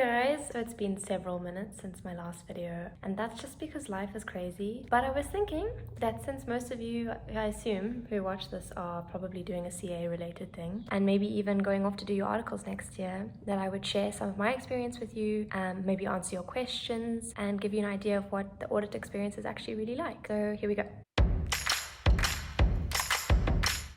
guys, so it's been several minutes since my last video, and that's just because life is crazy. But I was thinking that since most of you, I assume, who watch this are probably doing a CA related thing, and maybe even going off to do your articles next year, that I would share some of my experience with you, maybe answer your questions, and give you an idea of what the audit experience is actually really like. So here we go.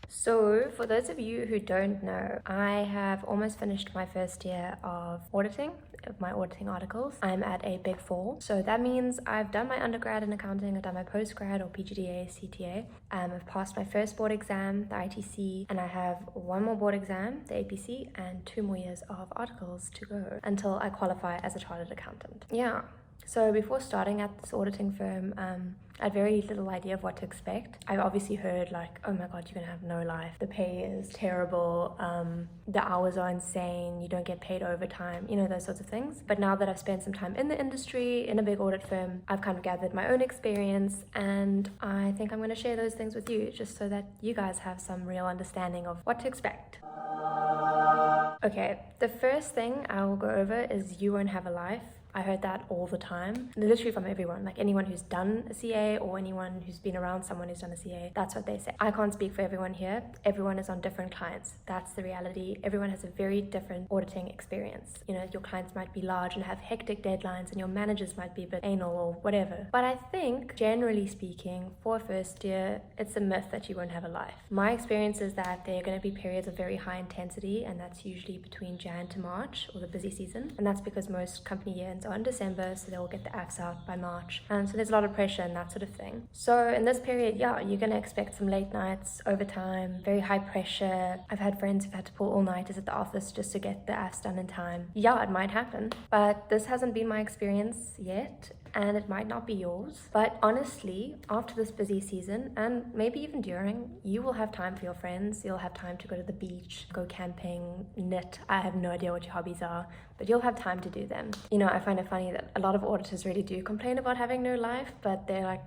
So for those of you who don't know, I have almost finished my first year of auditing, of my auditing articles. I'm at a Big Four. So that means I've done my undergrad in accounting, I've done my postgrad or PGDA, CTA. I've passed my first board exam, the ITC, and I have one more board exam, the APC, and 2 more years of articles to go until I qualify as a chartered accountant. Yeah. So before starting at this auditing firm, I had very little idea of what to expect. I obviously heard like, oh my god, you're gonna have no life. The pay is terrible. The hours are insane. You don't get paid overtime. You know, those sorts of things. But now that I've spent some time in the industry, in a big audit firm, I've kind of gathered my own experience, and I think I'm gonna share those things with you just so that you guys have some real understanding of what to expect. Okay, the first thing I will go over is you won't have a life. I heard that all the time, literally from everyone, like anyone who's done a CA or anyone who's been around someone who's done a CA, that's what they say. I can't speak for everyone here. Everyone is on different clients. That's the reality. Everyone has a very different auditing experience. You know, your clients might be large and have hectic deadlines, and your managers might be a bit anal or whatever. But I think, generally speaking, for a first year, it's a myth that you won't have a life. My experience is that there are going to be periods of very high intensity, and that's usually between Jan to March, or the busy season. And that's because most company year ends are in December, so they'll get the Fs out by March. So there's a lot of pressure and that sort of thing. So in this period, yeah, you're going to expect some late nights, overtime, very high pressure. I've had friends who've had to pull all-nighters at the office just to get the Fs done in time. Yeah, it might happen, but this hasn't been my experience yet, and it might not be yours. But honestly, after this busy season, and maybe even during, you will have time for your friends. You'll have time to go to the beach, go camping, knit. I have no idea what your hobbies are, but you'll have time to do them. You know, I find it funny that a lot of auditors really do complain about having no life, but they're like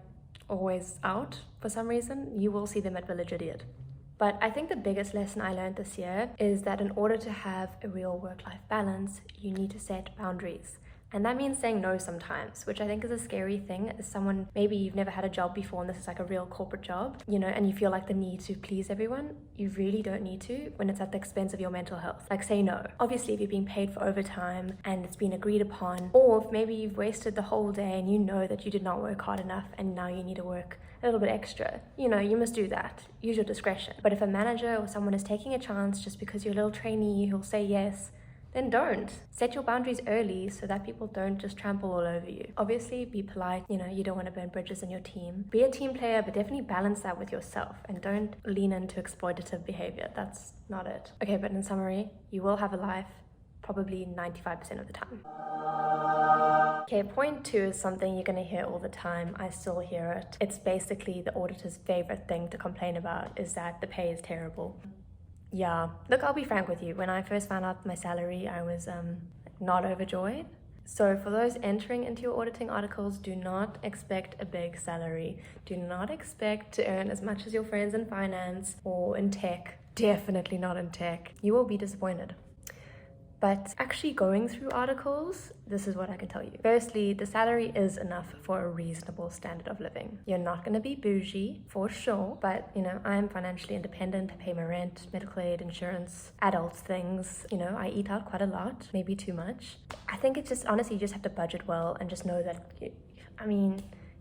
always out for some reason. You will see them at Village Idiot. But I think the biggest lesson I learned this year is that in order to have a real work-life balance, you need to set boundaries. And that means saying no sometimes, which I think is a scary thing as someone, maybe you've never had a job before and this is like a real corporate job, you know, and you feel like the need to please everyone. You really don't need to when it's at the expense of your mental health. Like, say no. Obviously, if you're being paid for overtime and it's been agreed upon, or if maybe you've wasted the whole day and you know that you did not work hard enough and now you need to work a little bit extra, you know, you must do that. Use your discretion. But if a manager or someone is taking a chance just because you're a little trainee who'll say yes, then don't. Set your boundaries early so that people don't just trample all over you. Obviously, be polite. You know, you don't want to burn bridges in your team. Be a team player, but definitely balance that with yourself and don't lean into exploitative behavior. That's not it. Okay, but in summary, you will have a life probably 95% of the time. Okay, point 2 is something you're going to hear all the time. I still hear it. It's basically the auditor's favorite thing to complain about is that the pay is terrible. Yeah, look, I'll be frank with you. When I first found out my salary, I was not overjoyed. So for those entering into your auditing articles, do not expect a big salary. Do not expect to earn as much as your friends in finance or in tech. Definitely not in tech. You will be disappointed. But actually going through articles, this is what I can tell you. Firstly, the salary is enough for a reasonable standard of living. You're not going to be bougie, for sure, but, you know, I'm financially independent. I pay my rent, medical aid, insurance, adult things. You know, I eat out quite a lot, maybe too much. I think it's just, honestly, you just have to budget well and just know that,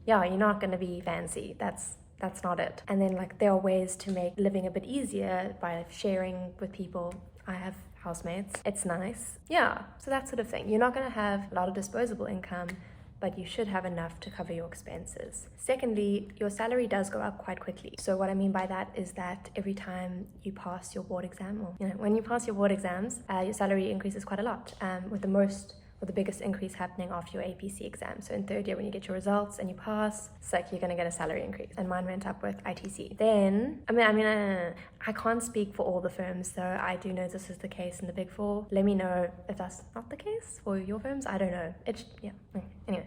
yeah, you're not going to be fancy. That's not it. And then, like, there are ways to make living a bit easier by sharing with people. I have housemates. It's nice. Yeah, so that sort of thing. You're not going to have a lot of disposable income, but you should have enough to cover your expenses. Secondly, your salary does go up quite quickly. So what I mean by that is that every time you pass your board exam, or, you know, when you pass your board exams, your salary increases quite a lot, with the biggest increase happening after your APC exam. So in 3rd year, when you get your results and you pass, it's like you're gonna get a salary increase. And mine went up with ITC. Then, I can't speak for all the firms, so I do know this is the case in the Big Four. Let me know if that's not the case for your firms. I don't know. Anyway.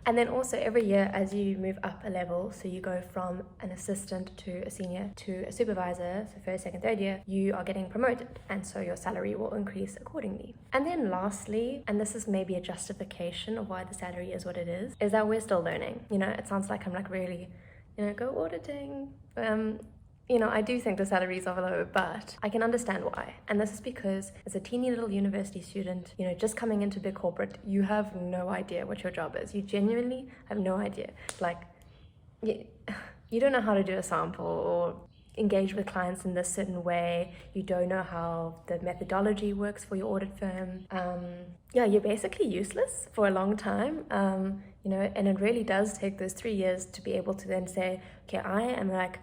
And then also every year as you move up a level, so you go from an assistant to a senior to a supervisor, so first, second, third year, you are getting promoted, and so your salary will increase accordingly. And then lastly, and this is maybe a justification of why the salary is what it is that we're still learning. It sounds like I'm like really, go auditing. I do think the salaries are low, but I can understand why. And this is because as a teeny little university student, just coming into big corporate, you have no idea what your job is. You genuinely have no idea. Like, you don't know how to do a sample or engage with clients in this certain way. You don't know how the methodology works for your audit firm. You're basically useless for a long time. And it really does take those 3 years to be able to then say, okay, I am like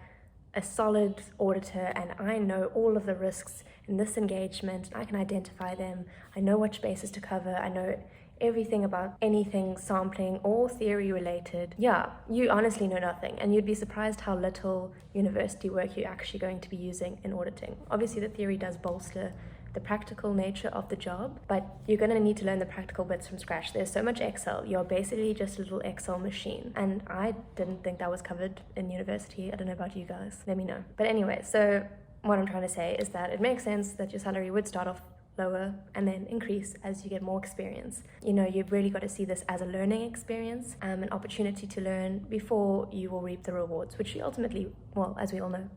a solid auditor and I know all of the risks in this engagement. I can identify them. I know what spaces to cover. I know everything about anything sampling or theory related. You honestly know nothing, and you'd be surprised how little university work you're actually going to be using in auditing. Obviously the theory does bolster the practical nature of the job, but you're going to need to learn the practical bits from scratch. There's so much Excel. You're basically just a little Excel machine, and I didn't think that was covered in university. I don't know about you guys, let me know. But anyway, so what I'm trying to say is that it makes sense that your salary would start off lower and then increase as you get more experience. You've really got to see this as a learning experience, an opportunity to learn before you will reap the rewards, which you ultimately, well, as we all know.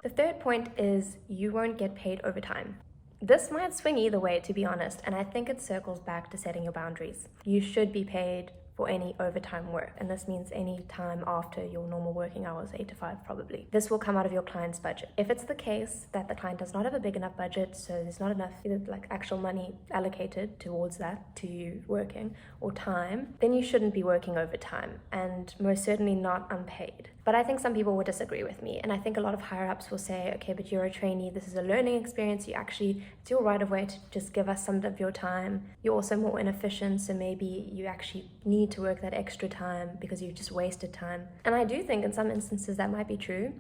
The third point is you won't get paid overtime. This might swing either way, to be honest, and I think it circles back to setting your boundaries. You should be paid for any overtime work, and this means any time after your normal working hours, 8 to 5 probably. This will come out of your client's budget. If it's the case that the client does not have a big enough budget, so there's not enough like actual money allocated towards that, to you working, or time, then you shouldn't be working overtime, and most certainly not unpaid. But I think some people would disagree with me, and I think a lot of higher ups will say, okay, but you're a trainee, this is a learning experience, it's your right of way to just give us some of your time. You're also more inefficient, so maybe you actually need to work that extra time because you've just wasted time. And I do think in some instances that might be true.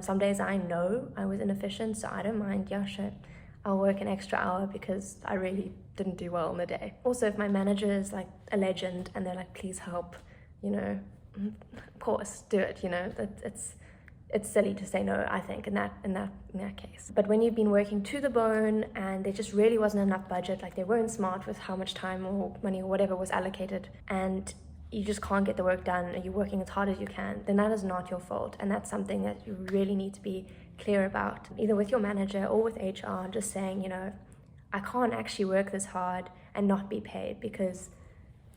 Some days I know I was inefficient, so I don't mind, sure, I'll work an extra hour because I really didn't do well in the day. Also, if my manager is like a legend and they're like, please help, of course, do it, it's silly to say no, I think, in that case. But when you've been working to the bone and there just really wasn't enough budget, like they weren't smart with how much time or money or whatever was allocated, and you just can't get the work done and you're working as hard as you can, then that is not your fault. And that's something that you really need to be clear about, either with your manager or with HR, just saying, I can't actually work this hard and not be paid, because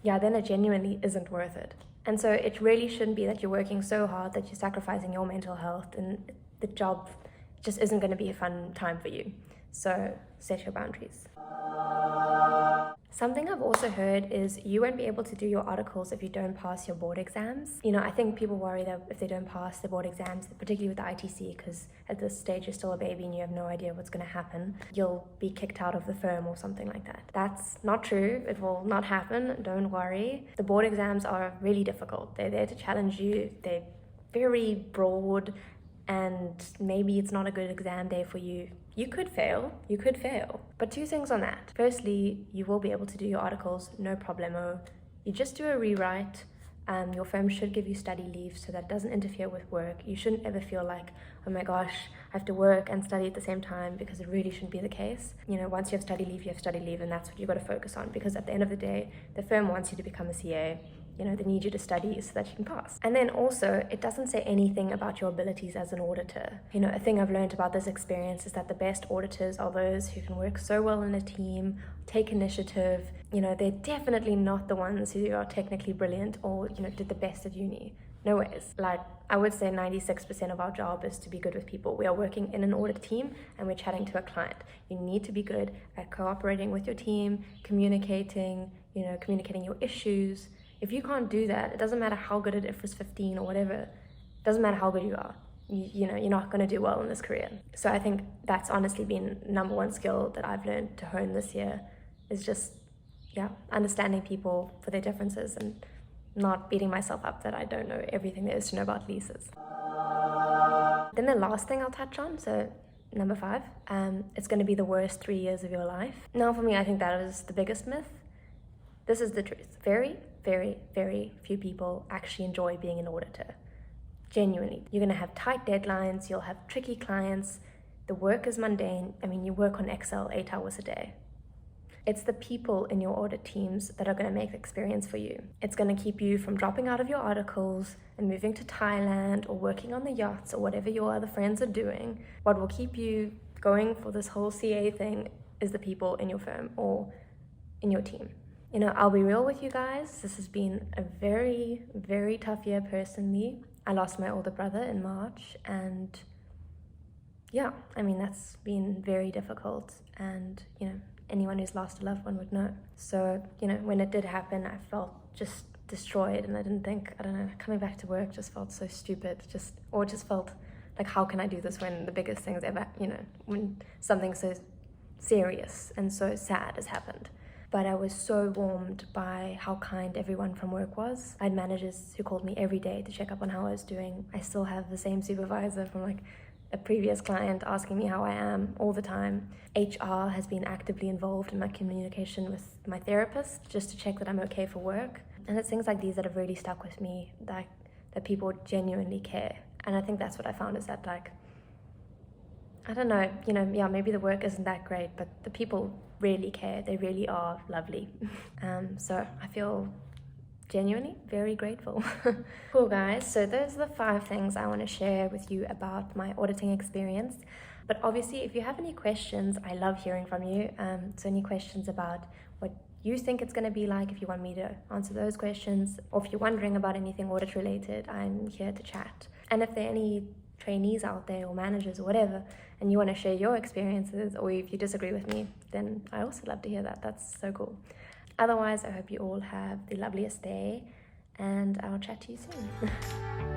then it genuinely isn't worth it. And so it really shouldn't be that you're working so hard that you're sacrificing your mental health and the job just isn't going to be a fun time for you. So set your boundaries. Something I've also heard is you won't be able to do your articles if you don't pass your board exams. I think people worry that if they don't pass the board exams, particularly with the ITC, because at this stage you're still a baby and you have no idea what's going to happen, you'll be kicked out of the firm or something like that. That's not true. It will not happen. Don't worry. The board exams are really difficult. They're there to challenge you. They're very broad, and maybe it's not a good exam day for you. You could fail. But 2 things on that. Firstly, you will be able to do your articles, no problemo. You just do a rewrite. Your firm should give you study leave so that it doesn't interfere with work. You shouldn't ever feel like, oh my gosh, I have to work and study at the same time, because it really shouldn't be the case. Once you have study leave, and that's what you've got to focus on, because at the end of the day, the firm wants you to become a CA. They need you to study so that you can pass. And then also, it doesn't say anything about your abilities as an auditor. A thing I've learned about this experience is that the best auditors are those who can work so well in a team, take initiative. They're definitely not the ones who are technically brilliant or, did the best at uni. No ways. Like, I would say 96% of our job is to be good with people. We are working in an audit team and we're chatting to a client. You need to be good at cooperating with your team, communicating your issues. If you can't do that, it doesn't matter how good at IFRS 15 or whatever. It doesn't matter how good you are. You're not going to do well in this career. So I think that's honestly been number one skill that I've learned to hone this year, is just, understanding people for their differences and not beating myself up that I don't know everything there is to know about leases. Then the last thing I'll touch on, so number 5, it's going to be the worst 3 years of your life. Now for me, I think that is the biggest myth. This is the truth. Very, very, very few people actually enjoy being an auditor. Genuinely. You're going to have tight deadlines, you'll have tricky clients, the work is mundane. I mean, you work on Excel 8 hours a day. It's the people in your audit teams that are going to make the experience for you. It's going to keep you from dropping out of your articles and moving to Thailand or working on the yachts or whatever your other friends are doing. What will keep you going for this whole CA thing is the people in your firm or in your team. You know, I'll be real with you guys. This has been a very, very tough year personally. I lost my older brother in March, and yeah, I mean, that's been very difficult, and you know, anyone who's lost a loved one would know. So, you know, when it did happen, I felt just destroyed, and I didn't think, I don't know, coming back to work just felt so stupid, just felt like, how can I do this when the biggest things ever, you know, when something so serious and so sad has happened. But I was so warmed by how kind everyone from work was. I had managers who called me every day to check up on how I was doing. I still have the same supervisor from like a previous client asking me how I am all the time. HR has been actively involved in my communication with my therapist just to check that I'm okay for work. And it's things like these that have really stuck with me, that people genuinely care. And I think that's what I found, is that, like, I don't know, you know, yeah, maybe the work isn't that great, but the people really care. They really are lovely. So I feel genuinely very grateful. Cool, guys. So those are the 5 things I want to share with you about my auditing experience. But obviously, if you have any questions, I love hearing from you. So any questions about what you think it's going to be like, if you want me to answer those questions, or if you're wondering about anything audit related, I'm here to chat. And if there are any trainees out there or managers or whatever, and you want to share your experiences, or if you disagree with me, then I also love to hear that. That's so cool. Otherwise, I hope you all have the loveliest day, and I'll chat to you soon.